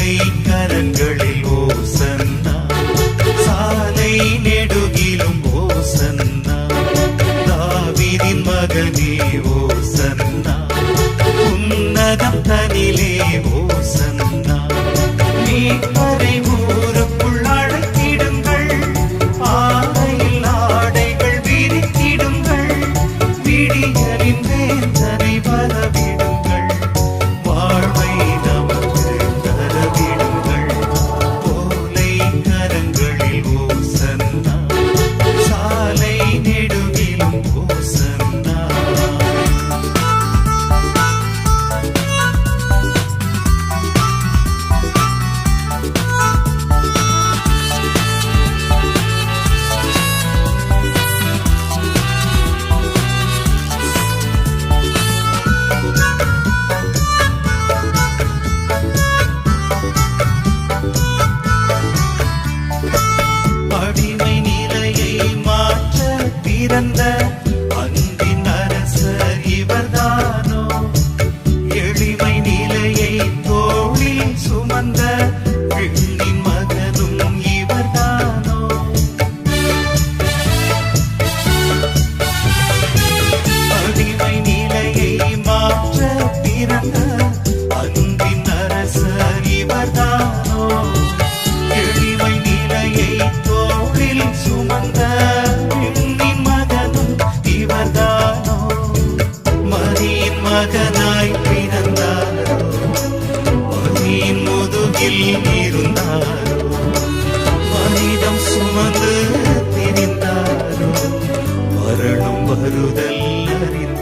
ஓலை கரங்களில் ஓசன்னா, சாலை நெடுகிலும் ஓசன்னா, தாவீதின் மகனே ஓசன்னா, உன்னதம் தனிலே ஓசன்னா, மீட்பரை ஊருக்குள் அழைத்திடுங்கள், ஆடையில் ஆடைகள் விரித்திடுங்கள், விடியலின் வேந்தனை வரவிடுங்கள், வாழ்வை நமக்கு தரவிடுங்கள். ஓலை கரங்களில் ஓசன்னா, சாலை நெடுகிலும் ஓசன்னா. அடிமை நிலையை மாற்ற பிறந்த அன்பின் அரசர் இவர்தானோ, எளிமை நிலையை தோளில் சுமந்த பெண்ணின் மகனும் இவர்தானோ. அடிமை நிலையை மாற்ற பிறந்த அன்பின் அரசர் இவர்தானோ, எளிமை நிலையை தோளில் சுமந்த பெண்ணின் மகனும் இவர்தானோ. மரியின் மகனாய் பிறந்தாரோ, மரியின் முதுகில் இருந்தாரோ, மனிதம் சுமந்து திரிந்தாரோ, மரணம் வருதல் அறிந்தாரோ.